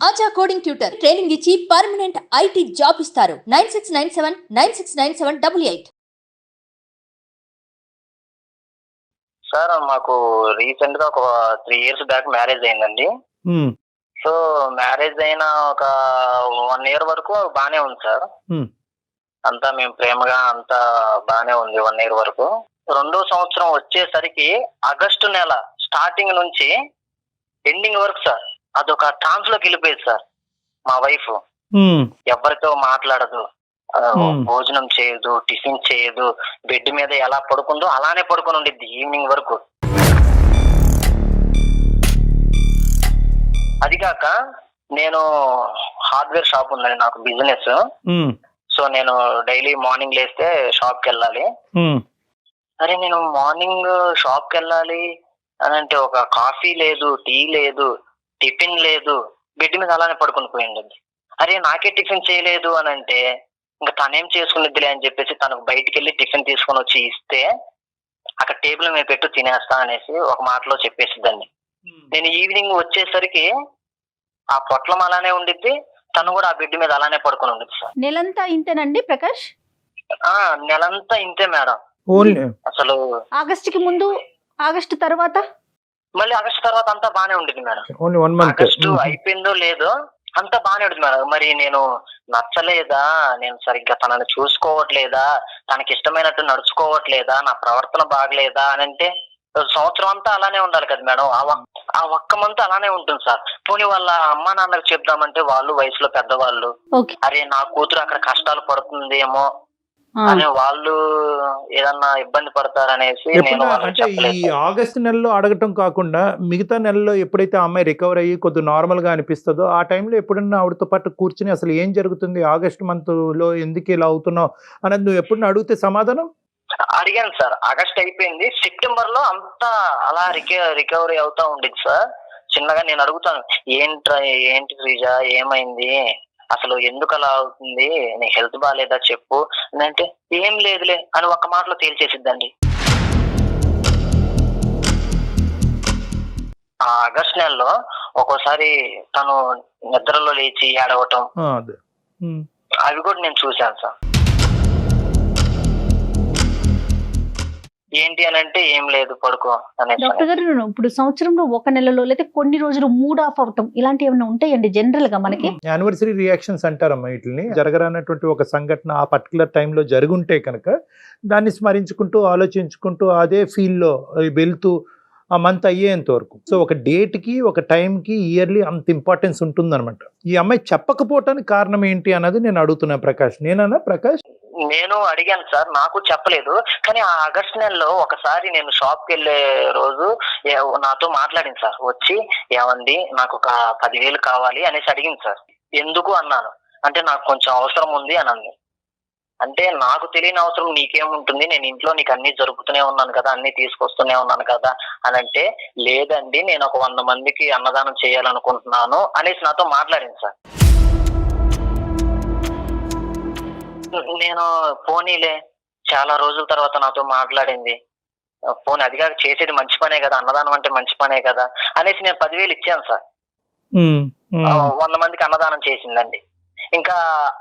ఆచా coding tutor training ఇచ్చి permanent IT job ఇస్తారు. 9697969788. Sir మాకు రీసెంట్ గా ఒక 3 years బ్యాక్ మ్యారేజ్ అయిందండి. సో మ్యారేజ్ అయిన ఒక 1 year వరకు బానే ఉంది సార్. అంతా మేము ప్రేమగా అంతా బానే ఉంది 1 year వరకు. 2వ సంవత్సరం వచ్చేసరికి ఆగస్టు నెల స్టార్టింగ్ నుంచి ఎండింగ్ వరకు సార్ అదొక ట్రాన్స్ లోకి వెళ్ళిపోయేది సార్. మా వైఫ్ ఎవరితో మాట్లాడదు, భోజనం చేయదు, టిఫిన్ చేయదు, బెడ్ మీద ఎలా పడుకుందో అలానే పడుకొని ఉండిద్ది ఈవినింగ్ వరకు. అది కాక నేను హార్డ్వేర్ షాప్ ఉందండి నాకు బిజినెస్. సో నేను డైలీ మార్నింగ్ లేస్తే షాప్ కి వెళ్ళాలి. అరే నేను మార్నింగ్ షాప్ కి వెళ్ళాలి అని అంటే ఒక కాఫీ లేదు, టీ లేదు, టిఫిన్ లేదు, బెడ్ మీద అలానే పడుకుని పోయింది. అరే నాకే టిఫిన్ చేయలేదు అని అంటే ఇంకా తనేం చేసుకునిద్దిలే అని చెప్పేసి తనకు బయటికి వెళ్ళి టిఫిన్ తీసుకొని వచ్చి ఇస్తే అక్కడ టేబుల్ మీద పెట్టు తినేస్తా అనేసి ఒక మాటలో చెప్పేసిద్దండి. నేను ఈవినింగ్ వచ్చేసరికి ఆ పొట్లం అలానే ఉండిద్ది, తను కూడా ఆ బెడ్ మీద అలానే పడుకొని ఉండిద్ది సార్. నెలంతా ఇంతేనండి ప్రకాష్? నెలంతా ఇంతే మేడం. అసలు ఆగస్టుకి ముందు, ఆగస్టు తర్వాత, మళ్ళీ ఆగస్టు తర్వాత అంతా బానే ఉండేది మేడం. ఆగస్టు అయిపోయిందో లేదో అంతా బానే ఉంటుంది మేడం. మరి నేను నచ్చలేదా, నేను సరిగ్గా తనని చూసుకోవట్లేదా, తనకి ఇష్టమైనట్టు నడుచుకోవట్లేదా, నా ప్రవర్తన బాగలేదా అని అంటే సంవత్సరం అంతా అలానే ఉండాలి కదా మేడం. ఆ ఒక్క మంత్ అలానే ఉంటుంది సార్. పోనీ వాళ్ళ అమ్మా నాన్నకు చెప్దామంటే వాళ్ళు వయసులో పెద్దవాళ్ళు, అరే నా కూతురు అక్కడ కష్టాలు పడుతుందేమో అని వాళ్ళు ఏదన్నా ఇబ్బంది పడతారనేసి నేను అంటే ఈ ఆగస్టు నెలలో అడగటం కాకుండా మిగతా నెలలో ఎప్పుడైతే ఆ అమ్మాయి రికవర్ అయ్యి కొద్దిగా నార్మల్ గా అనిపిస్తుందో ఆ టైంలో ఎప్పుడన్నా ఆవిడతో పాటు కూర్చుని అసలు ఏం జరుగుతుంది, ఆగస్టు మంత్ లో ఎందుకు ఇలా అవుతున్నావు అనేది నువ్వు ఎప్పుడన్నా అడిగితే సమాధానం అడిగాను సార్. ఆగస్ట్ అయిపోయింది, సెప్టెంబర్ లో అంతా అలా రికవరీ అవుతా ఉండేది సార్. చిన్నగా నేను అడుగుతాను, ఏంటి శ్రీజ ఏమైంది, అసలు ఎందుకు అలా అవుతుంది, నీ హెల్త్ బాగాలేదా చెప్పు అంటే ఏం లేదులే అని ఒక్క మాటలో తేల్చేసిద్దండి. ఆ ఆగస్ట్ నెలలో ఒక్కోసారి తను నిద్రలో లేచి ఏడవటం అవి కూడా నేను చూశాను సార్. ఏంటి అని అంటే ఏం లేదు పడుకో అనేది. డాక్టర్ గారు ఇప్పుడు సంవత్సరంలో 1 నెలలో లేదా కొన్ని రోజులు మూడ్ ఆఫ్ అవటం ఇలాంటి ఏమైనా ఉంటాయండి జనరల్ గా మనకి? యానివర్సరీ రియాక్షన్స్ అంటారమ్మా వీటిని. జరగరానటువంటి ఒక సంఘటన ఆ పర్టికులర్ టైంలో జరుగుంటే కనుక దాన్ని స్మరించుకుంటూ ఆలోచించుకుంటూ అదే ఫీల్లో వెళ్తూ ఆ మంత్ అయ్యేంత వరకు. సో ఒక డేట్కి ఒక టైంకి ఇయర్లీ అంత ఇంపార్టెన్స్ ఉంటుందన్నమాట. ఈ అమ్మాయి చెప్పకపోవటానికి కారణం ఏంటి అన్నది నేను అడుగుతున్నా ప్రకాష్. నేనన్నా ప్రకాష్? నేను అడిగాను సార్, నాకు చెప్పలేదు. కానీ ఆ ఆగస్ట్ నెలలో ఒకసారి నేను షాప్ కి వెళ్ళే రోజు నాతో మాట్లాడింది సార్. వచ్చి ఏమండి నాకు ఒక 10,000 కావాలి అనేసి అడిగింది సార్. ఎందుకు అన్నాను. అంటే నాకు కొంచెం అవసరం ఉంది అని అంది. అంటే నాకు తెలియని అవసరం నీకేముంటుంది, నేను ఇంట్లో నీకు అన్ని జరుపుతూనే ఉన్నాను కదా, అన్ని తీసుకొస్తూనే ఉన్నాను కదా అని అంటే, లేదండి నేను ఒక 100 మందికి అన్నదానం చేయాలనుకుంటున్నాను అనేసి నాతో మాట్లాడింది సార్. నేను పోనీలే చాలా రోజుల తర్వాత నాతో మాట్లాడింది, పోనీ అదిగా చేసేది మంచి పనే కదా, అన్నదానం అంటే మంచి పనే కదా అనేసి నేను 10,000 ఇచ్చాను సార్. 100 మందికి అన్నదానం చేసిందండి. ఇంకా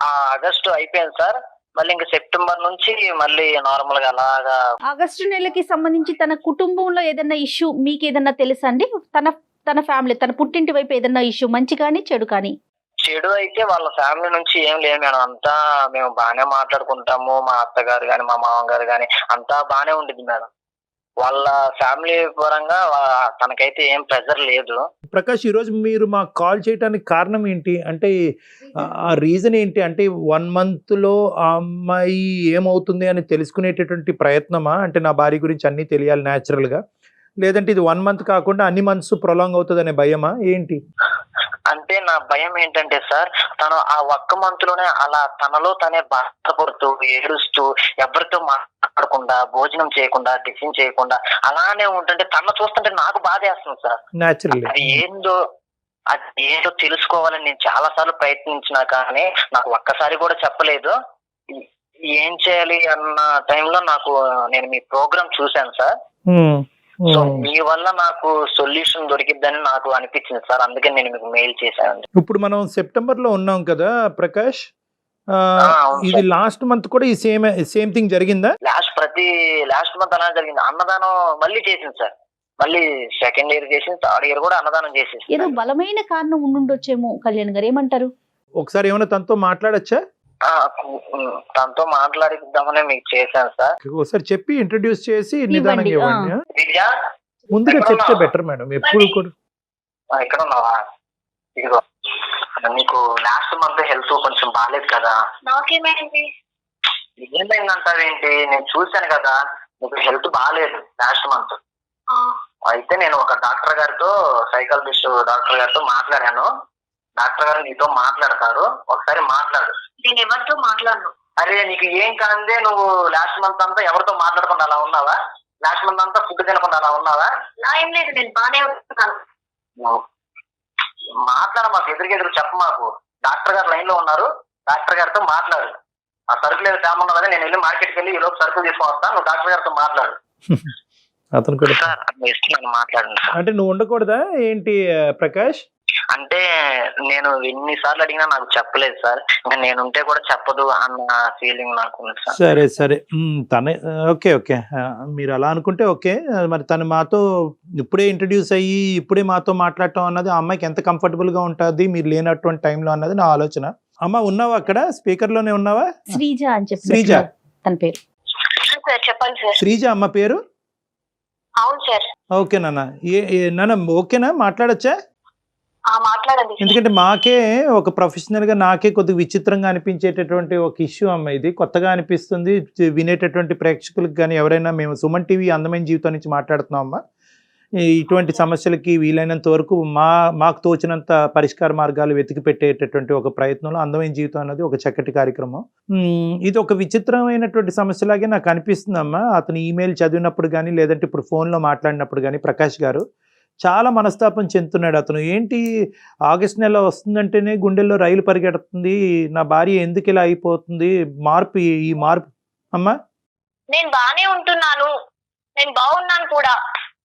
ఆ ఆగస్టు అయిపోయింది సార్. మళ్ళీ ఇంకా సెప్టెంబర్ నుంచి మళ్ళీ నార్మల్ గా అలాగా. ఆగస్టు నెలకి సంబంధించి తన కుటుంబంలో ఏదైనా ఇష్యూ మీకు ఏదన్నా తెలుసా అండి? తన ఫ్యామిలీ, తన పుట్టింటి వైపు ఏదన్నా ఇష్యూ, మంచి కానీ చెడు కానీ? చెడు అయితే వాళ్ళ ఫ్యామిలీ నుంచి ఏం లేదు మేడం. అంతా మేము బాగానే మాట్లాడుకుంటాము. మా అత్తగారు గాని మా మామగారు గాని అంతా బాగానే ఉండిద్ది మేడం. వాళ్ళ ఫ్యామిలీ పరంగా తనకైతే ఏం ప్రెజర్ లేదు. ప్రకాష్, ఈరోజు మీరు మాకు కాల్ చేయడానికి కారణం ఏంటి అంటే ఆ రీజన్ ఏంటి అంటే 1 month లో ఆ అమ్మాయి ఏమవుతుంది అని తెలుసుకునేటటువంటి ప్రయత్నమా? అంటే నా భార్య గురించి అన్నీ తెలియాలి న్యాచురల్గా, లేదంటే ఇది 1 month కాకుండా అన్ని మంత్స్ ప్రొలాంగ్ అవుతుంది అనే భయమా ఏంటి? అంటే నా భయం ఏంటంటే సార్, తను ఆ 1 month లోనే అలా తనలో తనే బాధపడుతూ ఏడుస్తూ ఎవరితో మాట్లాడకుండా భోజనం చేయకుండా టిఫిన్ చేయకుండా అలానే ఉంటుంటే తన చూస్తుంటే నాకు బాధ వేస్తుంది సార్. అది ఏందో తెలుసుకోవాలని నేను చాలా సార్లు ప్రయత్నించినా కానీ నాకు ఒక్కసారి కూడా చెప్పలేదు. ఏం చేయాలి అన్న టైంలో నేను మీ ప్రోగ్రామ్ చూశాను సార్. సో మీ వల్ల నాకు సొల్యూషన్ దొరికిద్దని నాకు అనిపించింది సార్, అందుకే నేను మీకు మెయిల్ చేశాను. ఇప్పుడు మనం సెప్టెంబర్ లో ఉన్నాం కదా ప్రకాష్, అవును ఇది సార్. లాస్ట్ మంత్ కూడా ఈ సేమ్ థింగ్ జరిగిందా? లాస్ట్ మంత్ అలా జరిగింది. అన్నదానం మళ్ళీ చేసింది సార్, మళ్ళీ సెకండ్ ఇయర్ చేసింది, థర్డ్ ఇయర్ కూడా అన్నదానం చేసేసి. ఏదో బలమైన కారణం ఉండుండొచ్చేమో కళ్యాణ్ గారు, ఏమంటారు? ఒకసారి ఏమైనా తనతో మాట్లాడచ్చా? తనతో మాట్లాడిద్దామనే మీకు చేశాను సార్. ఒకసారి చెప్పి ఇంట్రడ్యూస్ చేసి నిదానంగా ఇవ్వండి. విద్యా, ముందుగా చెప్తే బెటర్ మేడం, ఎప్పుడు కూడా. ఇక్కడ ఉన్నావా? ఇదిగో నీకు లాస్ట్ మంత్ హెల్త్ కొంచెం బాగాలేదు కదా. నాకేమైంది? ఏమైందంటావేంటి? నేను చూశాను కదా నీకు హెల్త్ బాగాలేదు లాస్ట్ మంత్. అయితే నేను ఒక డాక్టర్ గారితో, సైకాలజిస్ట్ డాక్టర్ గారితో మాట్లాడాను. డాక్టర్ గారు నీతో మాట్లాడతారు, ఒకసారి మాట్లాడు. నేను ఎవరితో మాట్లాడను. అరే నీకు ఏం కాందే, నువ్వు లాస్ట్ మంత్ అంతా ఎవరితో మాట్లాడకుండా అలా ఉన్నావా? లాస్ట్ మంత్ అంతా ఫుడ్ తినకుండా అలా ఉన్నావా? ఏం లేదు, నేను బాగానే ఉంటున్నాను. మాట్లాడ, మాకు ఎదురు చెప్ప, మాకు డాక్టర్ గారు లైన్ లో ఉన్నారు, డాక్టర్ గారితో మాట్లాడు. ఆ సరుకులు ఏదో తేమన్నా కదా, నేను వెళ్ళి మార్కెట్కి వెళ్ళి ఈ లోపు సరుకులు తీసుకొని వస్తాను, నువ్వు డాక్టర్ గారితో మాట్లాడు. అతను కూడా సార్ ఇస్తున్నాను, మాట్లాడండి సార్. అంటే నువ్వు ఉండకూడదా ఏంటి ప్రకాష్? అంటే నేను ఎన్నిసార్లు అడిగినా నాకు చెప్పలేదు సార్, ఇంకా నేనుంటే కూడా చెప్పదు అన్న ఫీలింగ్ నాకు ఉంది సార్. సరే సరే, తనే ఓకే ఓకే, మీరు అలా అనుకుంటే ఓకే. మరి తను మాతో ఇప్పుడే ఇంట్రడ్యూస్ అయ్యి ఇప్పుడే మాతో మాట్లాడటం అన్నది ఆ అమ్మాయికి ఎంత కంఫర్టబుల్ గా ఉంటుంది మీరు లేనటువంటి టైంలో అన్నది నా ఆలోచన. అమ్మ ఉన్నావా అక్కడ? స్పీకర్ లోనే ఉన్నావా? శ్రీజ అని చెప్పి శ్రీజ తన పేరు. సార్ చెప్పండి సార్. శ్రీజ అమ్మ పేరు? అవును సార్. ఓకే నాన్న, నాన్న ఓకేనా, మాట్లాడచ్చా? మాట్లాడండి. ఎందుకంటే మాకే ఒక ప్రొఫెషనల్ గా నాకే కొద్దిగా విచిత్రంగా అనిపించేటటువంటి ఒక ఇష్యూ అమ్మ, ఇది కొత్తగా అనిపిస్తుంది వినేటటువంటి ప్రేక్షకులకు. కానీ ఎవరైనా మేము సుమన్ టీవీ అందమైన జీవితం నుంచి మాట్లాడుతున్నాం అమ్మా, ఇటువంటి సమస్యలకి వీలైనంత వరకు మాకు తోచినంత పరిష్కార మార్గాలు వెతికి పెట్టేటటువంటి ఒక ప్రయత్నంలో అందమైన జీవితం అన్నది ఒక చక్కటి కార్యక్రమం. ఇది ఒక విచిత్రమైనటువంటి సమస్యలాగే నాకు అనిపిస్తుందమ్మా. అతను ఈమెయిల్ చదివినప్పుడు కానీ లేదంటే ఇప్పుడు ఫోన్లో మాట్లాడినప్పుడు కానీ ప్రకాష్ గారు చాలా మనస్తాపం చెందుతున్నాడు. అతను ఏంటి ఆగస్టు నెల వస్తుందంటేనే గుండెల్లో రైలు పరిగెడుతుంది, నా భార్య ఎందుకు ఇలా అయిపోతుంది, ఈ మార్పు అమ్మా. నేను బానే ఉంటున్నాను, నేను బాగున్నాను కూడా.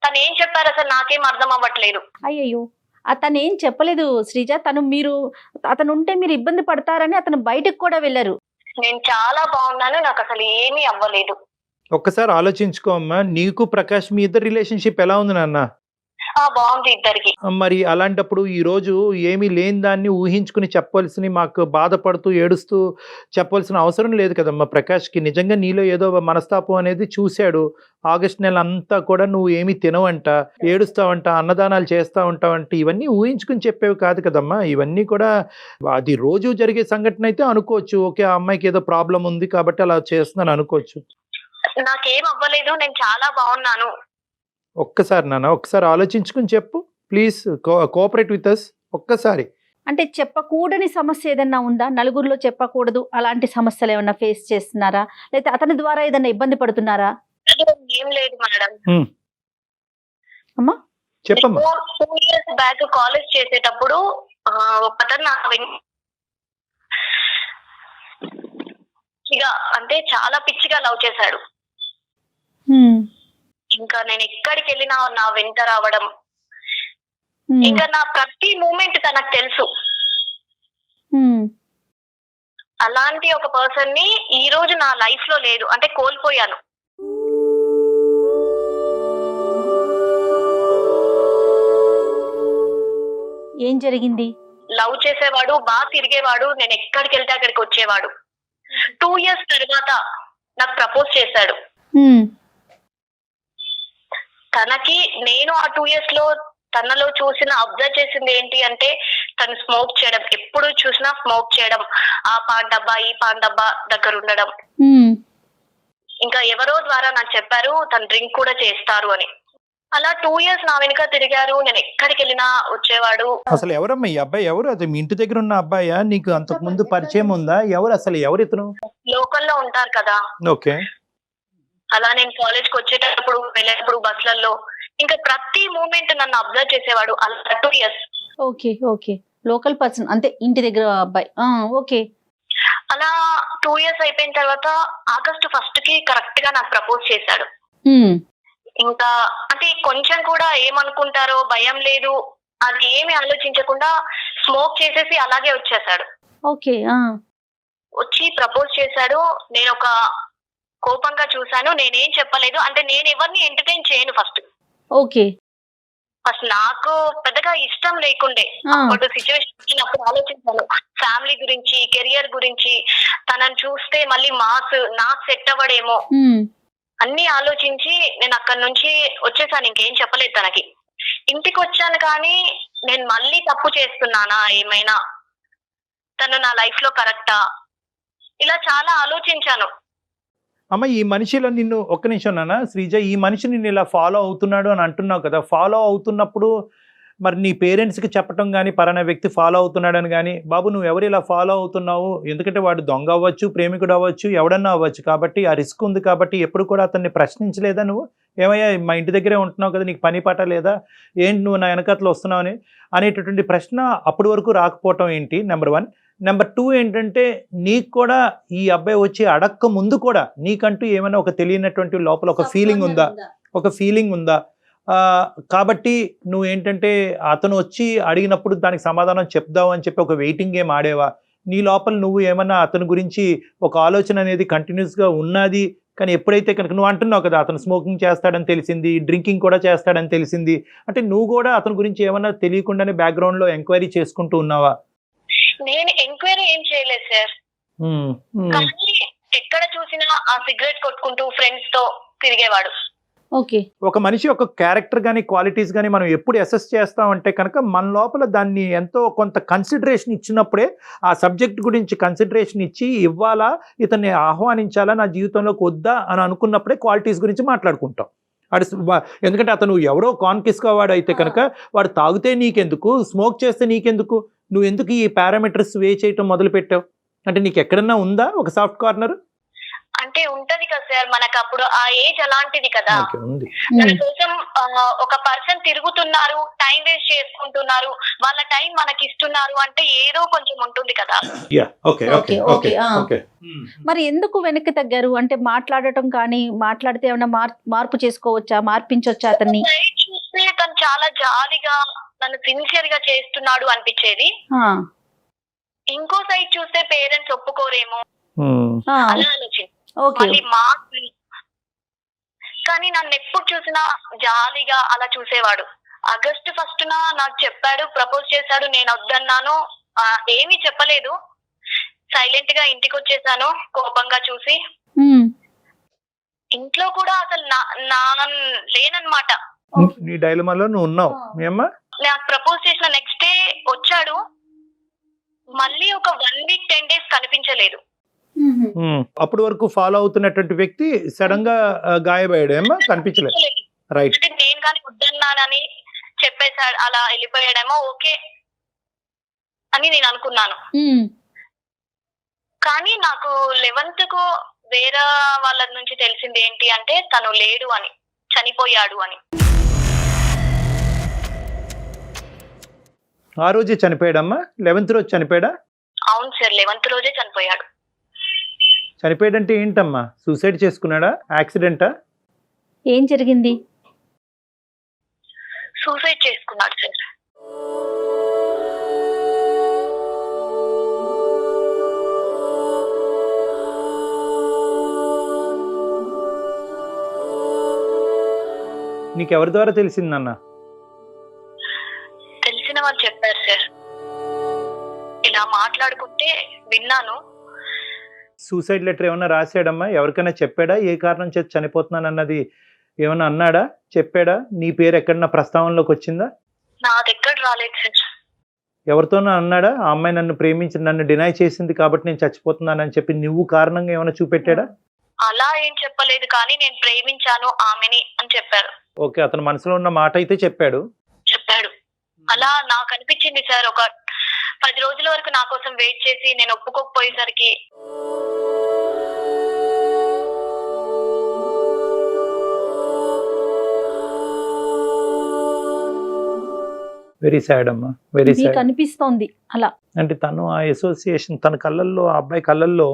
తను ఏం చెప్పారు అసలు నాకేం అర్థం అవ్వట్లేదు. అయ్యయ్యో, అతను ఏం చెప్పలేదు శ్రీజ. అతను ఉంటే మీరు ఇబ్బంది పడతారని అతను బయటకు కూడా వెళ్ళారు. నేను చాలా బాగున్నాను, నాకు అసలు ఏమీ అవ్వలేదు. ఒక్కసారి ఆలోచించుకో అమ్మా, నీకు ప్రకాష్ మీ ఇద్దరు రిలేషన్షిప్ ఎలా ఉంది నాన్న? బాగుంది ఇద్దరికి. మరి అలాంటప్పుడు ఈ రోజు ఏమీ లేని దాన్ని ఊహించుకుని చెప్పవలసిన, మాకు బాధపడుతూ ఏడుస్తూ చెప్పవలసిన అవసరం లేదు కదమ్మా. ప్రకాష్కి నిజంగా నీలో ఏదో మనస్తాపం అనేది చూశాడు. ఆగస్టు నెల అంతా కూడా నువ్వు ఏమీ తినవంట, ఏడుస్తావంట, అన్నదానాలు చేస్తా ఉంటావంట, ఇవన్నీ ఊహించుకుని చెప్పేవి కాదు కదమ్మా. ఇవన్నీ కూడా అది రోజు జరిగే సంఘటన అయితే అనుకోవచ్చు. ఓకే, ఆ అమ్మాయికి ఏదో ప్రాబ్లం ఉంది కాబట్టి అలా చేస్తున్నాను అనుకోవచ్చు. నాకేం అవ్వలేదు, నేను చాలా బాగున్నాను. ఒక్కసారి నాన్న, ఒక్కసారి ఆలోచించుకుని చెప్పు ప్లీజ్, కోఆపరేట్ విత్ అస్ ఒక్కసారి. అంటే చెప్పకూడని సమస్య ఏదన్నా ఉందా? నలుగురిలో చెప్పకూడదు అలాంటి సమస్యలు ఏమన్నా ఫేస్ చేస్తున్నారా, లేకపోతే అతని ద్వారా ఏదన్నా ఇబ్బంది పడుతున్నారా? ఏం లేదు మేడం. అమ్మా చెప్పమ్మా. 2 years బ్యాక్ కాలేజ్ చేసేటప్పుడు ఒకతను నా అంటే చాలా పిచ్చిగా లవ్ చేశాడు. ఇంకా నేను ఎక్కడికి వెళ్ళినా నా వెంట రావడం, ఇంకా నా ప్రతి మూమెంట్ తనకు తెలుసు. అలాంటి ఒక పర్సన్ ని ఈ రోజు నా లైఫ్ లో లేదు, అంటే కోల్పోయాను. ఏం జరిగింది? లవ్ చేసేవాడు, బాగా తిరిగేవాడు, నేను ఎక్కడికి వెళ్తే అక్కడికి వచ్చేవాడు. 2 years తర్వాత నాకు ప్రపోజ్ చేశాడు. తనకి నేను ఆ 2 years లో తనలో అబ్జర్వ్ చేసింది ఏంటి అంటే, తను స్మోక్ చేయడం, ఎప్పుడు చూసినా స్మోక్ చేయడం, ఆ పాన్ డబ్బా ఈ పాన్ డబ్బా దగ్గర ఉండడం. ఇంకా ఎవరో ద్వారా నాకు చెప్పారు తను డ్రింక్ కూడా చేస్తారు అని. అలా 2 years నా వెనుక తిరిగారు, నేను ఎక్కడికి వెళ్ళినా వచ్చేవాడు. అసలు ఎవరమ్మా ఈ అబ్బాయి? ఎవరు? అది మీ ఇంటి దగ్గర ఉన్న అబ్బాయా? నీకు అంతకు ముందు పరిచయం ఉందా? ఎవరు అసలు? ఎవరు ఇతను? లోకల్లో ఉంటారు కదా. ఓకే. అలా నేను కాలేజ్ కి వచ్చేటప్పుడు వెళ్ళేటప్పుడు బస్లలో ఇంకా ప్రతి మూమెంట్ నన్ను అబ్జర్వ్ చేసేవాడు. అలా 2 years. Okay okay, local person, అంతే ఇంటి దగ్గర అబ్బాయి. ఓకే. అలా 2 years అయిపోయిన తర్వాత ఆగస్టు 1st కి కరెక్ట్ గా నాకు ప్రపోజ్ చేశాడు. ఇంకా అంటే కొంచెం కూడా ఏమనుకుంటారో భయం లేదు, అది ఏమి ఆలోచించకుండా స్మోక్ చేసేసి అలాగే వచ్చేసాడు. ఓకే. వచ్చి ప్రపోజ్ చేశాడు. నేను ఒక కోపంగా చూశాను, నేనేం చెప్పలేదు. అంటే నేను ఎవరిని ఎంటర్టైన్ చేయను ఓకే. ఫస్ట్ నాకు పెద్దగా ఇష్టం లేకుండే. అప్పుడు సిచ్యువేషన్ అప్పుడు ఆలోచించాను ఫ్యామిలీ గురించి, కెరియర్ గురించి, తనని చూస్తే మళ్ళీ నాకు సెట్ అవ్వడేమో అన్ని ఆలోచించి నేను అక్కడి నుంచి వచ్చేసాను. ఇంకేం చెప్పలేదు తనకి. ఇంటికి వచ్చాను కానీ నేను మళ్ళీ తప్పు చేస్తున్నానా, ఏమైనా తను నా లైఫ్ లో కరెక్టా, ఇలా చాలా ఆలోచించాను. అమ్మ ఈ మనిషిలో నిన్ను ఒక్క నిమిషం నాన్న శ్రీజ, ఈ మనిషి నిన్ను ఇలా ఫాలో అవుతున్నాడు అని అంటున్నావు కదా, ఫాలో అవుతున్నప్పుడు మరి నీ పేరెంట్స్కి చెప్పటం కానీ పలానా వ్యక్తి ఫాలో అవుతున్నాడని కానీ, బాబు నువ్వు ఎవరు ఇలా ఫాలో అవుతున్నావు, ఎందుకంటే వాడు దొంగ అవ్వచ్చు, ప్రేమికుడు అవ్వచ్చు, ఎవడన్నా అవ్వచ్చు, కాబట్టి ఆ రిస్క్ ఉంది కాబట్టి ఎప్పుడు కూడా అతన్ని ప్రశ్నించలేదా నువ్వు? ఏమయ్యా మా ఇంటి దగ్గరే ఉంటున్నావు కదా, నీకు పని పాట లేదా, ఏంటి నువ్వు నా వెనకతలు వస్తున్నావు అనేటటువంటి ప్రశ్న అప్పటి వరకు రాకపోవటం ఏంటి? నెంబర్ 1. నెంబర్ 2 ఏంటంటే నీకు కూడా ఈ అబ్బాయి వచ్చి అడక్క ముందు కూడా నీకంటూ ఏమైనా ఒక తెలియనటువంటి లోపల ఒక ఫీలింగ్ ఉందా? కాబట్టి నువ్వు ఏంటంటే అతను వచ్చి అడిగినప్పుడు దానికి సమాధానం చెప్దావు అని చెప్పి ఒక వెయిటింగ్ గేమ్ ఆడేవా? నీ లోపల నువ్వు ఏమన్నా అతని గురించి ఒక ఆలోచన అనేది కంటిన్యూస్గా ఉన్నది, కానీ ఎప్పుడైతే కనుక నువ్వు అంటున్నావు కదా అతను స్మోకింగ్ చేస్తాడని తెలిసింది, డ్రింకింగ్ కూడా చేస్తాడని తెలిసింది, అంటే నువ్వు కూడా అతని గురించి ఏమన్నా తెలియకుండానే బ్యాక్గ్రౌండ్లో ఎంక్వైరీ చేసుకుంటూ ఉన్నావా? నేను ఎంక్వైరీ ఏం చేయలేదు సార్, కానీ ఎక్కడ చూసినా ఆ సిగరెట్ కొట్టుకుంటూ ఫ్రెండ్స్ తో తిరిగేవాడు. ఓకే. ఒక మనిషి యొక్క క్యారెక్టర్ కానీ క్వాలిటీస్ కానీ మనం ఎప్పుడు అసెస్ చేస్తామంటే కనుక మన లోపల దాన్ని ఎంతో కొంత కన్సిడరేషన్ ఇచ్చినప్పుడే, ఆ సబ్జెక్ట్ గురించి కన్సిడరేషన్ ఇచ్చి ఇవ్వాలా, ఇతన్ని ఆహ్వానించాలా నా జీవితంలోకి వద్దా అని అనుకున్నప్పుడే క్వాలిటీస్ గురించి మాట్లాడుకుంటాం. ఎందుకంటే అతను ఎవరో కాన్కిస్గా వాడు అయితే కనుక వాడు తాగితే నీకెందుకు, స్మోక్ చేస్తే నీకెందుకు, నువ్వు ఎందుకు ఈ పారామీటర్స్ వే చేయటం మొదలు పెట్టావు? అంటే నీకు ఎక్కడన్నా ఉందా ఒక సాఫ్ట్ కార్నర్? అంటే ఉంటది కదా సార్, మనకు అప్పుడు ఆ ఏజ్ అలాంటిది కదా, మన కోసం ఒక పర్సన్ తిరుగుతున్నారు, టైం వేస్ట్ చేసుకుంటున్నారు, వాళ్ళ టైం మనకి ఇస్తున్నారు అంటే ఏదో కొంచెం ఉంటుంది కదా. మరి ఎందుకు వెనక్కి తగ్గారు? అంటే మాట్లాడటం కానీ, మాట్లాడితే ఏమైనా మార్పు చేసుకోవచ్చా, మార్పించొచ్చా అతన్ని? చూస్తే తను చాలా జాలిగా నన్ను సిన్సియర్ గా చేస్తున్నాడు అనిపించేది. ఇంకో సైడ్ చూస్తే పేరెంట్స్ ఒప్పుకోరేమో అలా ఆలోచించి కానీ నన్ను ఎప్పుడు చూసినా జాలిగా అలా చూసేవాడు. ఆగస్టు 1 నాకు చెప్పాడు, ప్రపోజ్ చేశాడు, నేను వద్దన్నాను, ఏమీ చెప్పలేదు, సైలెంట్ గా ఇంటికి వచ్చేసాను కోపంగా చూసి. ఇంట్లో కూడా అసలు లేనన్నమాట. నీ డైలమాలో నువ్వు ఉన్నావు. నాకు ప్రపోజ్ చేసిన నెక్స్ట్ డే వచ్చాడు, మళ్ళీ ఒక 1 వీక్ 10 డేస్ కనిపించలేదు. అప్పటి వరకు ఫాలో అవుతున్నటువంటి వ్యక్తి సడన్ గా గాయపడ్డాడేమో, కనిపించలేదు. రైట్. నేను కానీ వద్దన్నానని చెప్పేశాడు, అలా వెళ్ళిపోయాడేమో ఓకే అని నేను అనుకున్నాను. కానీ నాకు 11th వేరే వాళ్ళ నుంచి తెలిసింది ఏంటి అంటే తను లేడు అని, చనిపోయాడు అని. ఆ రోజే చనిపోయాడమ్మా? 11th రోజు చనిపోయాడా? అవును సార్, 11th రోజే చనిపోయాడు. చనిపోయాడంటే ఏంటమ్మా, సూసైడ్ చేసుకున్నాడా, యాక్సిడెంటా, ఏం జరిగింది? సూసైడ్ చేసుకున్నాడు సార్. నీకెవరి ద్వారా తెలిసిందన్న? తెలిసిన వాళ్ళు చెప్పారు సార్, ఇలా మాట్లాడుకుంటే విన్నాను. సూసైడ్ లెటర్ ఏమన్నా రాశాడమ్మా? ఎవరికైనా చెప్పాడా ఏ కారణం చేసి చనిపోతున్నాను అన్నది ఏమన్నా అన్నాడా, చెప్పాడా? నీ పేరు ఎక్కడన్నా ప్రస్తావనలోకి వచ్చిందా? నా దగ్గర రాలేదు సార్. ఎవరితోనో అన్నాడా, ఆ అమ్మాయి నన్ను ప్రేమించి నన్ను డినై చేసింది కాబట్టి నేను చచ్చిపోతున్నానని చెప్పి నువ్వు కారణంగా ఏమైనా చూపెట్టాడా? అలా ఏం చెప్పలేదు, కానీ నేను ప్రేమించాను ఆమెని అని చెప్పారు. ఓకే, అతను మనసులో ఉన్న మాట అయితే చెప్పాడు. అలా నాకు అనిపించింది సార్. ఒక 10 రోజుల వరకు నా కోసం వెయిట్ చేసి నేను ఒప్పుకోకపోయేసరికి వెరీ సాడ్ అమ్మా, వెరీ మీకు సాడ్. అనిపిస్తోంది అలా అంటే తను ఆ అసోసియేషన్ తన కళ్ళల్లో, ఆ అబ్బాయి కళ్ళల్లో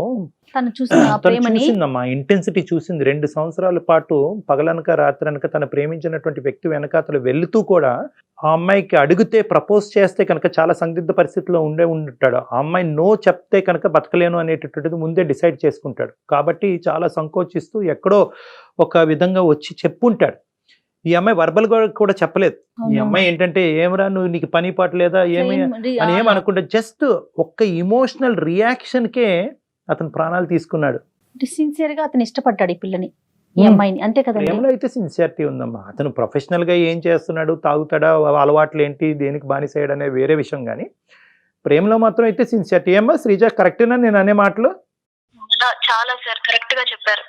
తను చూసిన ఆ తను ప్రేమని చూసిందమ్మా, ఇంటెన్సిటీ చూసింది. 2 సంవత్సరాల పాటు పగలనక రాత్రనక తను ప్రేమించినటువంటి వ్యక్తి వెనకాతలు వెళుతూ కూడా ఆ అమ్మాయికి అడిగితే ప్రపోజ్ చేస్తే కనుక చాలా సందిగ్ధ పరిస్థితిలో ఉంటాడు. ఆ అమ్మాయి నో చెప్తే కనుక బతకలేను అనేటటువంటిది ముందే డిసైడ్ చేసుకుంటాడు. కాబట్టి చాలా సంకోచిస్తూ ఎక్కడో ఒక విధంగా వచ్చి చెప్పుంటాడు. ఈ అమ్మాయి వర్బల్ కూడా చెప్పలేదు. ఈ అమ్మాయి ఏంటంటే ఏమరా నువ్వు, నీకు పని పాట లేదా ఏమి అని ఏమనుకుంటా, జస్ట్ ఒక్క ఇమోషనల్ రియాక్షన్కే అతను ప్రాణాలు తీసుకున్నాడు. సిన్సియర్ గా అతను ఇష్టపడ్డాడు ఈ పిల్లని, ఈ అమ్మాయిని, అంతే కదండి. ప్రేమలో అయితే సిన్సియారిటీ ఉందమ్మా. అతను ప్రొఫెషనల్ గా ఏం చేస్తున్నాడు, తాగుతాడా, అలవాట్లు ఏంటి, దేనికి బానిసయ్యాడు అనే వేరే విషయం, కానీ ప్రేమలో మాత్రం అయితే సిన్సియారిటీ. ఏమ్మా శ్రీజ, కరెక్టేనా నేను అనే మాటలు? చాలా సార్ కరెక్ట్ గా చెప్పారు.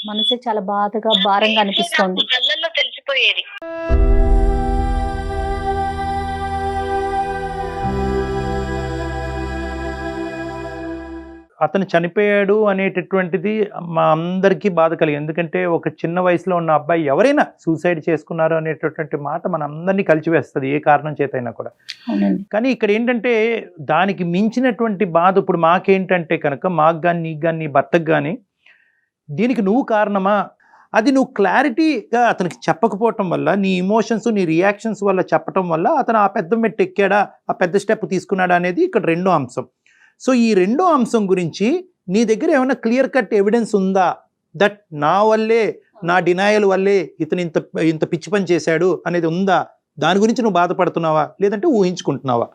మనసే చాలా బాధగా భారంగా అనిపిస్తోంది. కళ్ళల్లో తెలిసిపోయేది. అతను చనిపోయాడు అనేటటువంటిది మా అందరికీ బాధ కలిగింది. ఎందుకంటే ఒక చిన్న వయసులో ఉన్న అబ్బాయి ఎవరైనా సూసైడ్ చేసుకున్నారు అనేటటువంటి మాట మన అందరినీ కలిచివేస్తుంది, ఏ కారణం చేతైనా కూడా. కానీ ఇక్కడ ఏంటంటే దానికి మించినటువంటి బాధ ఇప్పుడు మాకేంటంటే కనుక, మాకు కానీ నీకు కానీ నీ భర్తకు కానీ, దీనికి నువ్వు కారణమా, అది నువ్వు క్లారిటీగా అతనికి చెప్పకపోవటం వల్ల, నీ ఇమోషన్స్ నీ రియాక్షన్స్ వల్ల చెప్పటం వల్ల అతను ఆ పెద్ద మెట్టు ఎక్కాడా, ఆ పెద్ద స్టెప్ తీసుకున్నాడా అనేది ఇక్కడ రెండో అంశం. సో ఈ రెండో అంశం గురించి నీ దగ్గర ఏమైనా క్లియర్ కట్ ఎవిడెన్స్ ఉందా, దట్ నా వల్లే, నా డినాయల్ వల్లే ఇతను ఇంత పిచ్చి పని చేశాడు అనేది ఉందా? దాని గురించి నువ్వు బాధపడుతున్నావా, లేదంటే ఊహించుకుంటున్నావా?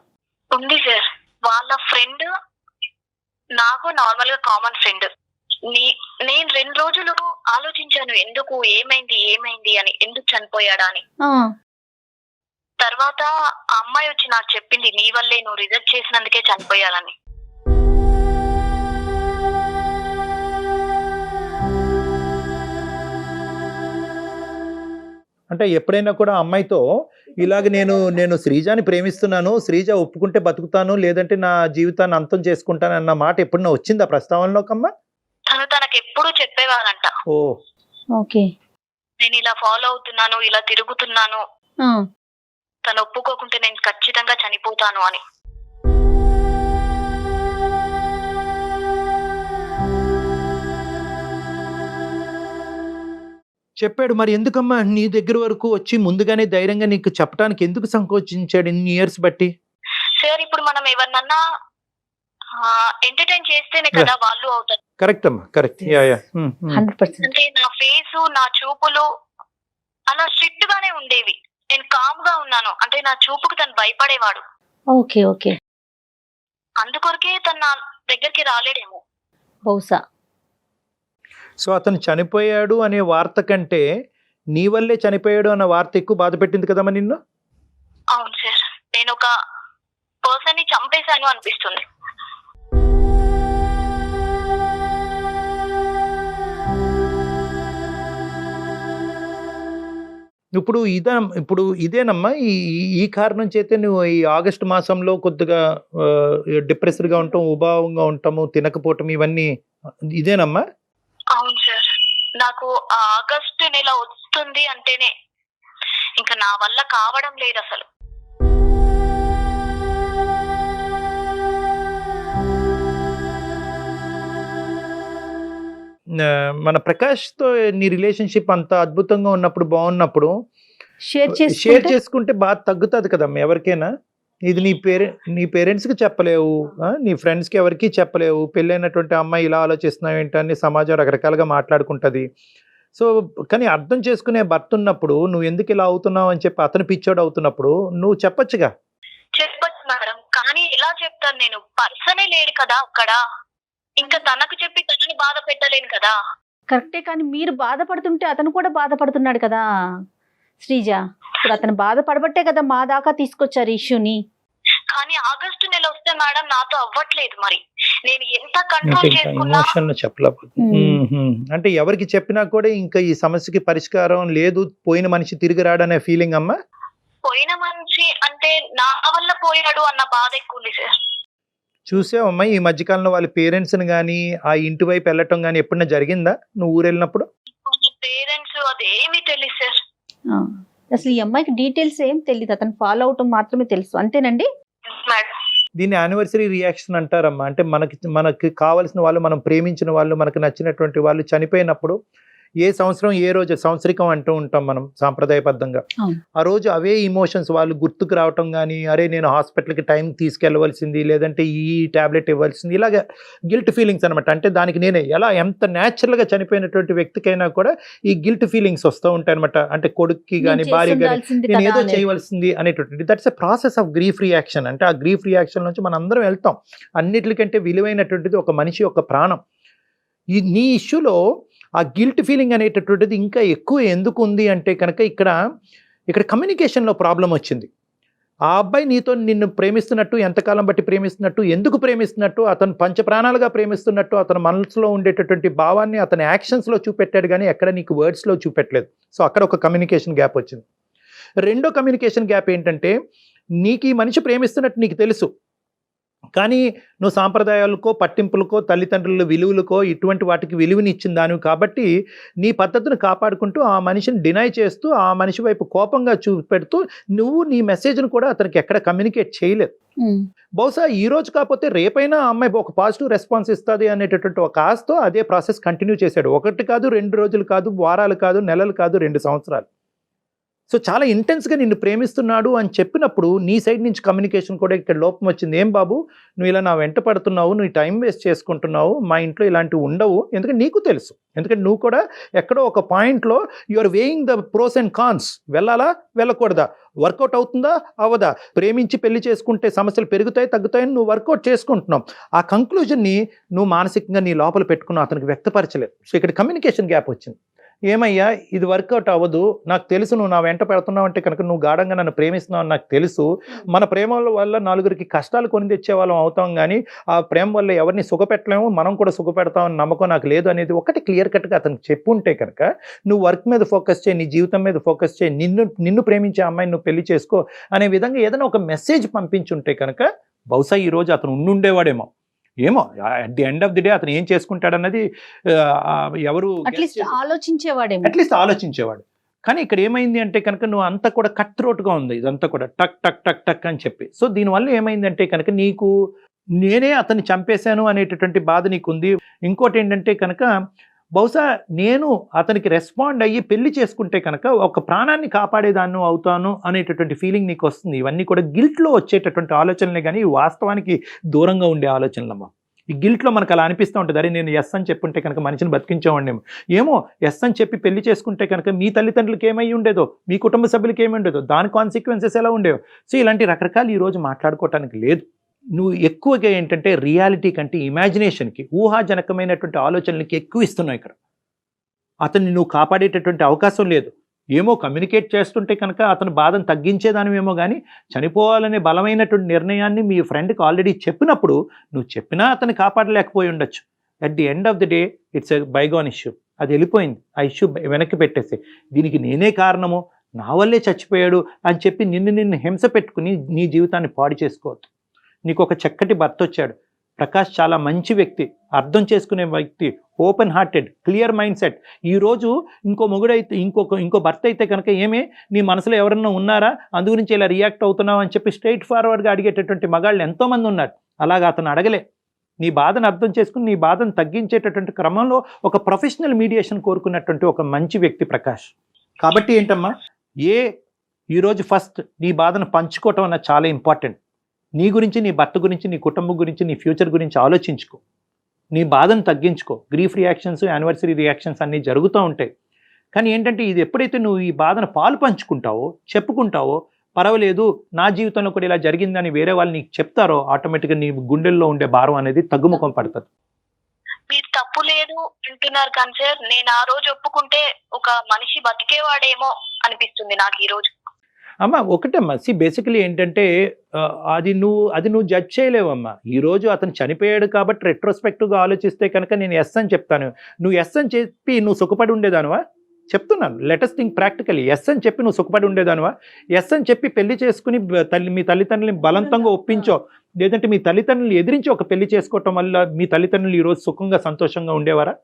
ఉంది సార్. వాళ్ళ ఫ్రెండ్ నాకు నార్మల్ గా కామన్ ఫ్రెండ్. నేను 2 రోజులు ఆలోచించాను, ఎందుకు, ఏమైంది అని, ఎందుకు చనిపోయాడా అని. తర్వాత ఆ అమ్మాయి వచ్చి నాకు చెప్పింది, నీ వల్లే, నువ్వు రిజెక్ట్ చేసినందుకే చనిపోయాలని. అంటే ఎప్పుడైనా కూడా అమ్మాయితో ఇలాగ నేను శ్రీజాని ప్రేమిస్తున్నాను, శ్రీజ ఒప్పుకుంటే బతుకుతాను, లేదంటే నా జీవితాన్ని అంతం చేసుకుంటాను అన్న మాట ఎప్పుడన్నా వచ్చిందా ప్రస్తావనలోకమ్మా? తనకు ఎప్పుడు చెప్పేవాడంట, ఓ ఓకే, నేను ఇలా ఫాలో అవుతున్నాను, ఇలా తిరుగుతున్నాను, తను ఒప్పుకోకుంటే నేను ఖచ్చితంగా చనిపోతాను అని. చెప్పాడు. మరి ఎందుకమ్మా నీ దగ్గర వరకు వచ్చి ముందుగానే ధైర్యంగా నీకు చెప్పడానికి ఎందుకు సంకోచించాడు ఇన్ని ఇయర్స్ బట్టి? సార్ ఇప్పుడు మనం ఎవరినన్నా ఎంటర్టైన్ చేస్తేనే కదా వాళ్ళు అవుతారు. కరెక్ట్ అమ్మా, కరెక్ట్. 100%. అంటే నా ఫేస్, నా చూపులు అలా స్ట్రిక్ట్ గానే ఉండేవి. నేను కామ్ గా ఉన్నాను, అంటే నా చూపుకు తను భయపడేవాడు. ఓకే ఓకే, అందుకొరకే తను నా దగ్గరికి రాలేడేమో బహుశా. సో అతను చనిపోయాడు అనే వార్త కంటే నీ వల్లే చనిపోయాడు అన్న వార్త ఎక్కువ బాధ పెట్టింది కదమ్మా నిన్ను? అవును సార్, నేను ఒక పర్సన్ ని చంపేశాను అనిపిస్తుంది. ఇప్పుడు ఇదేనమ్మా ఈ కారణం చేతే నువ్వు ఈ ఆగస్టు మాసంలో కొద్దిగా డిప్రెస్డ్గా ఉంటాం, ఉభావంగా ఉంటాము, తినకపోవటం, ఇవన్నీ ఇదేనమ్మా? అవును సార్, నాకు ఆగస్టు నెల వస్తుంది అంటేనే ఇంకా నా వల్ల కావడం లేదు అసలు. మన ప్రకాష్తో నీ రిలేషన్షిప్ అంత అద్భుతంగా ఉన్నప్పుడు, బాగున్నప్పుడు షేర్ చేసుకుంటే బాగా తగ్గుతుంది కదమ్మా ఎవరికైనా. ఇది నీ పేరెంట్స్కి చెప్పలేవు, నీ ఫ్రెండ్స్కి ఎవరికి చెప్పలేవు. పెళ్ళైనటువంటి అమ్మాయి ఇలా ఆలోచిస్తున్నావు ఏంటని సమాజం రకరకాలుగా మాట్లాడుకుంటుంది. సో కానీ అర్థం చేసుకునే భర్త ఉన్నప్పుడు నువ్వు ఎందుకు ఇలా అవుతున్నావు అని చెప్పి అతను పిచ్చోడు అవుతున్నప్పుడు నువ్వు చెప్పొచ్చుగా. చెప్పచ్చు మేడం, కానీ ఎలా చెప్తాను, నేను పర్సనే లేడు కదా అక్కడ, ఇంకా తనకు చెప్పి తనని బాధ పెట్టలేను కదా. కరెక్టే, కానీ మీరు బాధపడుతుంటే అతను కూడా బాధపడుతున్నాడు కదా శ్రీజ. ఇప్పుడు అతను బాధపడబట్టే కదా మా దాకా తీసుకొచ్చారు ఇష్యూని. కానీ ఆగస్టు నెల వస్తే మేడం నాతో అవ్వట్లేదు. మరి నేను ఎంత కంట్రోల్ చేసుకున్నా అంటే ఎవరికి చెప్పినా కూడా ఇంకా ఈ సమస్యకి పరిష్కారం లేదు, పోయిన మనిషి తిరిగి రాడనే ఫీలింగ్ అమ్మా. పోయిన మనిషి అంటే నా వల్ల పోయాడు అన్న బాధ ఎక్కువ ఉంది సార్. చూసావమ్మా ఈ మధ్యకాలంలో వాళ్ళ పేరెంట్స్ని కానీ ఆ ఇంటి వైపు వెళ్ళటం కానీ ఎప్పుడైనా జరిగిందా నువ్వు ఊరు వెళ్ళినప్పుడు? పేరెంట్స్ అదేమీ తెలియదు సార్. అసలు ఈ అమ్మాయికి డీటెయిల్స్ ఏం తెలియదు, అతను ఫాలో అవటం మాత్రమే తెలుసు, అంతేనండి? మేడం దీన్ని యానివర్సరీ రియాక్షన్ అంటారమ్మా. అంటే మనకి కావాల్సిన వాళ్ళు, మనం ప్రేమించిన వాళ్ళు, మనకు నచ్చినటువంటి వాళ్ళు చనిపోయినప్పుడు ఏ సంవత్సరం ఏ రోజు సంవత్సరికం అంటూ ఉంటాం మనం సాంప్రదాయబద్ధంగా. ఆ రోజు అవే ఇమోషన్స్ వాళ్ళు గుర్తుకు రావటం కానీ, అరే నేను హాస్పిటల్కి టైం తీసుకెళ్ళవలసింది, లేదంటే ఈ టాబ్లెట్ ఇవ్వాల్సింది, ఇలాగ గిల్ట్ ఫీలింగ్స్ అనమాట. అంటే దానికి నేనే ఎంత న్యాచురల్గా చనిపోయినటువంటి వ్యక్తికైనా కూడా ఈ గిల్ట్ ఫీలింగ్స్ వస్తూ ఉంటాయి అనమాట. అంటే కొడుక్కి కానీ భార్య కానీ నేను ఏదో చేయవలసింది అనేటువంటి, that's a process of grief reaction. అంటే ఆ గ్రీఫ్ రియాక్షన్ నుంచి మనం అందరం వెళ్తాం. అన్నిటికంటే విలువైనటువంటిది ఒక మనిషి యొక్క ప్రాణం. నీ ఇష్యూలో ఆ గిల్ట్ ఫీలింగ్ అనేటటువంటిది ఇంకా ఎక్కువ ఎందుకు ఉంది అంటే కనుక ఇక్కడ కమ్యూనికేషన్లో ప్రాబ్లం వచ్చింది. ఆ అబ్బాయి నీతో నిన్ను ప్రేమిస్తున్నట్టు, ఎంతకాలం బట్టి ప్రేమిస్తున్నట్టు, ఎందుకు ప్రేమిస్తున్నట్టు, అతను పంచప్రాణాలుగా ప్రేమిస్తున్నట్టు అతని మనసులో ఉండేటటువంటి భావాన్ని అతని యాక్షన్స్లో చూపెట్టాడు కానీ ఎక్కడ నీకు వర్డ్స్లో చూపెట్టలేదు. సో అక్కడ ఒక కమ్యూనికేషన్ గ్యాప్ వచ్చింది. రెండో కమ్యూనికేషన్ గ్యాప్ ఏంటంటే, నీకు ఈ మనిషి ప్రేమిస్తున్నట్టు నీకు తెలుసు, కానీ నువ్వు సాంప్రదాయాలకో పట్టింపులకో తల్లిదండ్రుల విలువలకో ఇటువంటి వాటికి విలువని ఇచ్చిన దానివి కాబట్టి నీ పద్ధతిని కాపాడుకుంటూ ఆ మనిషిని డినై చేస్తూ ఆ మనిషి వైపు కోపంగా చూపెడుతూ నువ్వు నీ మెసేజ్ను కూడా అతనికి ఎక్కడ కమ్యూనికేట్ చేయలేదు. బహుశా ఈ రోజు కాకపోతే రేపైనా ఆ అమ్మాయి ఒక పాజిటివ్ రెస్పాన్స్ ఇస్తుంది అనేటటువంటి ఒక ఆశతో అదే ప్రాసెస్ కంటిన్యూ చేశాడు. 1 కాదు 2 రోజులు కాదు, వారాలు కాదు, నెలలు కాదు, 2 సంవత్సరాలు. సో చాలా ఇంటెన్స్గా నిన్ను ప్రేమిస్తున్నాడు అని చెప్పినప్పుడు నీ సైడ్ నుంచి కమ్యూనికేషన్ కూడా ఇక్కడ లోపం వచ్చింది. ఏం బాబు నువ్వు ఇలా నా వెంట పడుతున్నావు, నువ్వు టైం వేస్ట్ చేసుకుంటున్నావు, మా ఇంట్లో ఇలాంటివి ఉండవు, ఎందుకంటే నీకు తెలుసు, ఎందుకంటే నువ్వు కూడా ఎక్కడో ఒక పాయింట్లో you are weighing the pros and cons. వెళ్ళాలా వెళ్ళకూడదా, వర్కౌట్ అవుతుందా అవ్వదా, ప్రేమించి పెళ్లి చేసుకుంటే సమస్యలు పెరుగుతాయి తగ్గుతాయని నువ్వు వర్కౌట్ చేసుకుంటున్నావు. ఆ కంక్లూజన్ని నువ్వు మానసికంగా నీ లోపల పెట్టుకున్నావు, అతనికి వ్యక్తపరచలేదు. సో ఇక్కడ కమ్యూనికేషన్ గ్యాప్ వచ్చింది. ఏమయ్యా ఇది వర్కౌట్ అవ్వదు, నాకు తెలుసు నువ్వు నా వెంట పెడుతున్నావు అంటే కనుక నువ్వు గాఢంగా నన్ను ప్రేమిస్తున్నావు అని నాకు తెలుసు, మన ప్రేమ వల్ల 4గురికి కష్టాలు కొని తెచ్చేవాళ్ళం అవుతాం కానీ ఆ ప్రేమ వల్ల ఎవరిని సుఖపెట్టలేము, మనం కూడా సుఖపెడతామని నమ్మకం నాకు లేదు అనేది ఒకటి క్లియర్ కట్గా అతనికి చెప్పుంటే కనుక నువ్వు వర్క్ మీద ఫోకస్ చేయి, నీ జీవితం మీద ఫోకస్ చేయి, నిన్ను ప్రేమించే అమ్మాయిని నువ్వు పెళ్లి చేసుకో అనే విధంగా ఏదైనా ఒక మెసేజ్ పంపించుంటే కనుక బహుశా ఈరోజు అతను ఉండుండేవాడేమో. ఏమో at the end of the day అతను ఏం చేసుకుంటాడన్నది ఎవరు అట్లీస్ట్ ఆలోచించేవాడు. కానీ ఇక్కడ ఏమైంది అంటే కనుక నువ్వు అంతా కూడా కట్ త్రోట్గా ఉంది, ఇదంతా కూడా టక్ టక్ టక్ టక్ అని చెప్పి. సో దీనివల్ల ఏమైందంటే కనుక నీకు నేనే అతన్ని చంపేశాను అనేటటువంటి బాధ నీకుంది. ఇంకోటి ఏంటంటే కనుక బహుశా నేను అతనికి రెస్పాండ్ అయ్యి పెళ్లి చేసుకుంటే కనుక ఒక ప్రాణాన్ని కాపాడేదాన్ని అవుతాను అనేటటువంటి ఫీలింగ్ నీకు వస్తుంది. ఇవన్నీ కూడా గిల్ట్లో వచ్చేటటువంటి ఆలోచనలే కానీ వాస్తవానికి దూరంగా ఉండే ఆలోచనలమ్మా. ఈ గిల్ట్లో మనకు అలా అనిపిస్తూ ఉంటుంది, అరే నేను ఎస్ అని చెప్పుంటే కనుక మనిషిని బతికించేవాడినేమో, ఏమో ఎస్ అని చెప్పి పెళ్లి చేసుకుంటే కనుక మీ తల్లిదండ్రులకి ఏమై ఉండేదో, మీ కుటుంబ సభ్యులకి ఏమై ఉండేదో, దాని కాన్సిక్వెన్సెస్ ఎలా ఉండేవో. సో ఇలాంటి రకరకాలు ఈరోజు మాట్లాడుకోవటానికి లేదు. నువ్వు ఎక్కువగా ఏంటంటే రియాలిటీ కంటే ఇమాజినేషన్కి, ఊహాజనకమైనటువంటి ఆలోచనలకి ఎక్కువ ఇస్తున్నావు. ఇక్కడ అతన్ని నువ్వు కాపాడేటటువంటి అవకాశం లేదు. ఏమో కమ్యూనికేట్ చేస్తుంటే కనుక అతను బాధను తగ్గించేదానివేమో కానీ చనిపోవాలనే బలమైనటువంటి నిర్ణయాన్ని మీ ఫ్రెండ్కి ఆల్రెడీ చెప్పినప్పుడు నువ్వు చెప్పినా అతన్ని కాపాడలేకపోయి ఉండొచ్చు. At the end of the day it's a bygone issue, అది వెళ్ళిపోయింది. ఆ ఇష్యూ వెనక్కి పెట్టేసి దీనికి నేనే కారణము, నా వల్లే చచ్చిపోయాడు అని చెప్పి నిన్ను హింస పెట్టుకుని నీ జీవితాన్ని పాడు చేసుకోవద్దు. నీకు ఒక చక్కటి భర్త వచ్చాడు, ప్రకాష్ చాలా మంచి వ్యక్తి, అర్థం చేసుకునే వ్యక్తి, open hearted, clear mind set. ఈరోజు ఇంకో మొగుడైతే ఇంకో భర్త అయితే కనుక ఏమే నీ మనసులో ఎవరన్నా ఉన్నారా, అందు గురించి ఇలా రియాక్ట్ అవుతున్నావు అని చెప్పి స్ట్రైట్ ఫార్వర్డ్గా అడిగేటటువంటి మగాళ్ళు ఎంతోమంది ఉన్నారు. అలాగా అతను అడగలే. నీ బాధను అర్థం చేసుకుని నీ బాధను తగ్గించేటటువంటి క్రమంలో ఒక ప్రొఫెషనల్ మీడియేషన్ కోరుకున్నటువంటి ఒక మంచి వ్యక్తి ప్రకాష్. కాబట్టి ఏంటమ్మా, ఈరోజు ఫస్ట్ నీ బాధను పంచుకోవటం అన్నది చాలా ఇంపార్టెంట్. నీ గురించి, నీ భర్త గురించి, నీ కుటుంబం గురించి, నీ ఫ్యూచర్ గురించి ఆలోచించుకో, నీ బాధను తగ్గించుకో. గ్రీఫ్ రియాక్షన్స్, యానివర్సరీ రియాక్షన్స్ అన్నీ జరుగుతూ ఉంటాయి. కానీ ఏంటంటే ఇది ఎప్పుడైతే నువ్వు ఈ బాధను పాలు పంచుకుంటావో, చెప్పుకుంటావో, పర్వాలేదు నా జీవితంలో కూడా ఇలా జరిగిందని వేరే వాళ్ళు నీకు చెప్తారో ఆటోమేటిక్గా నీ గుండెల్లో ఉండే భారం అనేది తగ్గుముఖం పడుతుంది. మీరు తప్పు లేదు అంటున్నారు కానీ సార్, నేను ఆ రోజు ఒప్పుకుంటే ఒక మనిషి బతికేవాడేమో అనిపిస్తుంది నాకు ఈ రోజు. అమ్మా ఒకటమ్మా, బేసికలీ ఏంటంటే అది నువ్వు జడ్జ్ చేయలేవమ్మా. ఈరోజు అతను చనిపోయాడు కాబట్టి రెట్రోస్పెక్టివ్గా ఆలోచిస్తే కనుక నేను ఎస్ అని చెప్తాను. నువ్వు ఎస్ అని చెప్పి నువ్వు సుఖపడి ఉండేదానివా చెప్తున్నాను. Latest think practically. ఎస్ అని చెప్పి నువ్వు సుఖపడి ఉండేదానివా? ఎస్ అని చెప్పి పెళ్లి చేసుకుని మీ తల్లిదండ్రులని బలవంతంగా ఒప్పించో, లేదంటే మీ తల్లిదండ్రులు ఎదిరించి ఒక పెళ్లి చేసుకోవటం వల్ల మీ తల్లిదండ్రులు ఈరోజు సుఖంగా సంతోషంగా ఉండేవారా?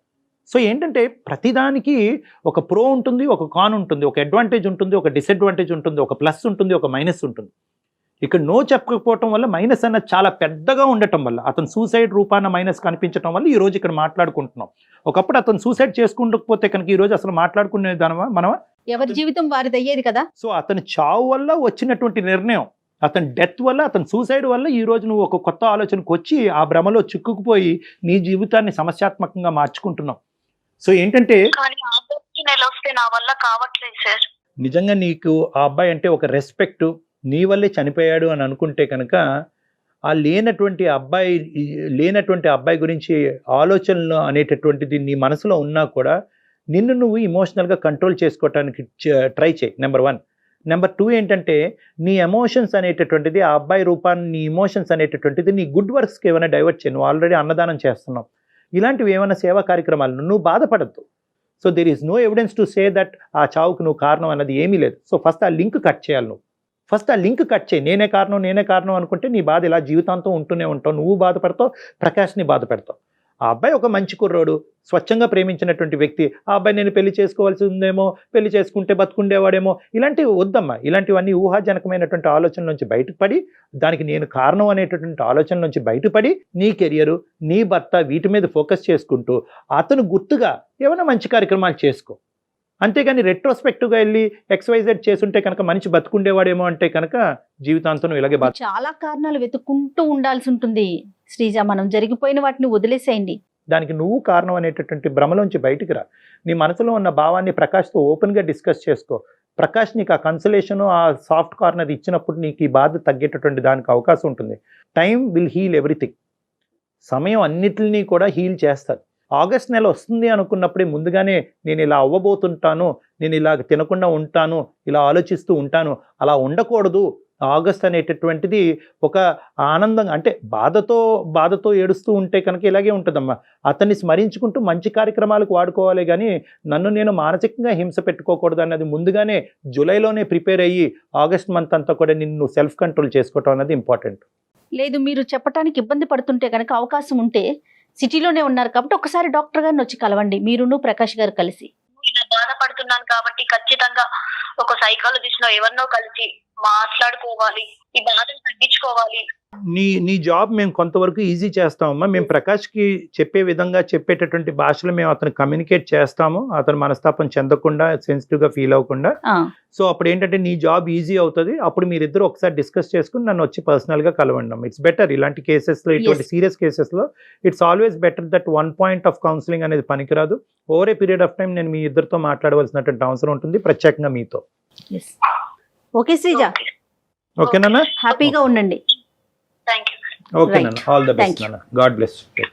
సో ఏంటంటే ప్రతిదానికి ఒక ప్రో ఉంటుంది, ఒక కాన్ ఉంటుంది, ఒక అడ్వాంటేజ్ ఉంటుంది, ఒక డిసడ్వాంటేజ్ ఉంటుంది, ఒక ప్లస్ ఉంటుంది, ఒక మైనస్ ఉంటుంది. ఇక్కడ నో చెప్పకపోవటం వల్ల మైనస్ అన్నది చాలా పెద్దగా ఉండటం వల్ల, అతను సూసైడ్ రూపాన మైనస్ కనిపించడం వల్ల ఈ రోజు ఇక్కడ మాట్లాడుకుంటున్నాం. ఒకప్పుడు అతను సూసైడ్ చేసుకుంటకపోతే కనుక ఈ రోజు అసలు మాట్లాడుకునే దానమా మనమా? ఎవరి జీవితం వారిది అయ్యేది కదా. సో అతని చావు వల్ల వచ్చినటువంటి నిర్ణయం, అతని డెత్ వల్ల, అతని సూసైడ్ వల్ల ఈ రోజు నువ్వు ఒక కొత్త ఆలోచనకు వచ్చి ఆ భ్రమలో చిక్కుకుపోయి నీ జీవితాన్ని సమస్యాత్మకంగా మార్చుకుంటున్నావు. సో ఏంటంటే కానీ ఆగస్టు నెల వస్తే నా వల్ల కావట్లేదు సార్. నిజంగా నీకు ఆ అబ్బాయి అంటే ఒక రెస్పెక్ట్, నీ వల్లే చనిపోయాడు అని అనుకుంటే కనుక ఆ లేనటువంటి అబ్బాయి గురించి ఆలోచనలు అనేటటువంటిది నీ మనసులో ఉన్నా కూడా నిన్ను నువ్వు ఇమోషనల్గా కంట్రోల్ చేసుకోవటానికి ట్రై చేయి. నెంబర్ 1. నెంబర్ 2 ఏంటంటే నీ ఎమోషన్స్ అనేటటువంటిది, ఆ అబ్బాయి రూపాన్ని నీ ఇమోషన్స్ అనేటటువంటిది నీ గుడ్ వర్క్స్కి ఏమైనా డైవర్ట్ చేయి. నువ్వు ఆల్రెడీ అన్నదానం చేస్తున్నావు, ఇలాంటివి ఏమైనా సేవా కార్యక్రమాలు, నువ్వు బాధపడద్దు. So there is no evidence to say that ఆ చావుకు నువ్వు కారణం అన్నది ఏమీ లేదు. సో ఫస్ట్ ఆ లింక్ కట్ చేయాలి. నువ్వు ఫస్ట్ ఆ లింక్ కట్ చేయి. నేనే కారణం అనుకుంటే నీ బాధ ఇలా జీవితాంతం ఉంటూనే ఉంటావు. నువ్వు బాధపడతావు, ప్రకాష్ని బాధ పెడతావు. ఆ అబ్బాయి ఒక మంచి కుర్రోడు, స్వచ్ఛంగా ప్రేమించినటువంటి వ్యక్తి. ఆ అబ్బాయి నేను పెళ్లి చేసుకోవాల్సి ఉందేమో, పెళ్లి చేసుకుంటే బతుకుండేవాడేమో, ఇలాంటివి వద్దమ్మా. ఇలాంటివన్నీ ఊహాజనకమైనటువంటి ఆలోచన నుంచి బయటపడి, దానికి నేను కారణం అనేటటువంటి ఆలోచన నుంచి బయటపడి నీ కెరియరు, నీ భర్త, వీటి మీద ఫోకస్ చేసుకుంటూ అతను గుర్తుగా ఏమైనా మంచి కార్యక్రమాలు చేసుకో. అంతేగాని రెట్రోస్పెక్టివ్గా వెళ్ళి XYZ చేసుంటే కనుక మనిషి బతుకుండేవాడేమో అంటే కనుక జీవితాంతం ఇలాగే చాలా కారణాలు వెతుక్కుంటూ ఉండాల్సి ఉంటుంది శ్రీజ. మనం జరిగిపోయిన వాటిని వదిలేసేయండి. దానికి నువ్వు కారణం అనేటటువంటి భ్రమలోంచి బయటికి రా. నీ మనసులో ఉన్న భావాన్ని ప్రకాష్తో ఓపెన్గా డిస్కస్ చేసుకో. ప్రకాష్ నీకు ఆ కన్సలేషన్, ఆ సాఫ్ట్ కార్నర్ ఇచ్చినప్పుడు నీకు ఈ బాధ తగ్గేటటువంటి దానికి అవకాశం ఉంటుంది. Time will heal everything. సమయం అన్నిటిని కూడా హీల్ చేస్తుంది. ఆగస్ట్ నెల వస్తుంది అనుకున్నప్పుడే ముందుగానే నేను ఇలా అవ్వబోతుంటాను, నేను ఇలా తినకుండా ఉంటాను, ఇలా ఆలోచిస్తూ ఉంటాను, అలా ఉండకూడదు. ఆగస్ట్ అనేటటువంటిది ఒక ఆనందంగా, అంటే బాధతో ఏడుస్తూ ఉంటే కనుక ఇలాగే ఉంటుందమ్మా. అతన్ని స్మరించుకుంటూ మంచి కార్యక్రమాలకు వాడుకోవాలి, కానీ నన్ను నేను మానసికంగా హింస పెట్టుకోకూడదు అన్నది ముందుగానే జూలైలోనే ప్రిపేర్ అయ్యి ఆగస్ట్ మంత్ అంతా కూడా నిన్ను సెల్ఫ్ కంట్రోల్ చేసుకోవటం అన్నది ఇంపార్టెంట్. లేదు, మీరు చెప్పడానికి ఇబ్బంది పడుతుంటే కనుక అవకాశం ఉంటే సిటీలోనే ఉన్నారు కాబట్టి ఒకసారి డాక్టర్ గారిని వచ్చి కలవండి, మీరును ప్రకాష్ గారు కలిసి. ఇలా బాధపడుతున్నాను కాబట్టి ఖచ్చితంగా ఒక సైకాలజిస్ట్ ఎవరినో కలిసి మాట్లాడుకోవాలి, ఈ బాధను తగ్గించుకోవాలి. నీ జాబ్ మేము కొంతవరకు ఈజీ చేస్తామమ్మా. మేము ప్రకాష్కి చెప్పే విధంగా, చెప్పేటటువంటి భాషలో మేము అతను కమ్యూనికేట్ చేస్తాము, అతను మనస్తాపం చెందకుండా, సెన్సిటివ్గా ఫీల్ అవ్వకుండా. సో అప్పుడు ఏంటంటే నీ జాబ్ ఈజీ అవుతుంది. అప్పుడు మీరిద్దరు ఒకసారి డిస్కస్ చేసుకుని నన్ను వచ్చి పర్సనల్గా కలవండి. It's better. ఇలాంటి కేసెస్లో, ఇటువంటి సీరియస్ కేసెస్లో it's always better that 1 point of counselling అనేది పనికిరాదు. Over a period of time నేను మీ ఇద్దరితో మాట్లాడవలసినటువంటి అవసరం ఉంటుంది, ప్రత్యేకంగా మీతో. ఓకే శ్రీజ, ఓకేనా? హ్యాపీగా ఉండండి. Thank you. ఓకే నాన్న, ఆల్ ద బెస్ట్ నాన్న. God bless you.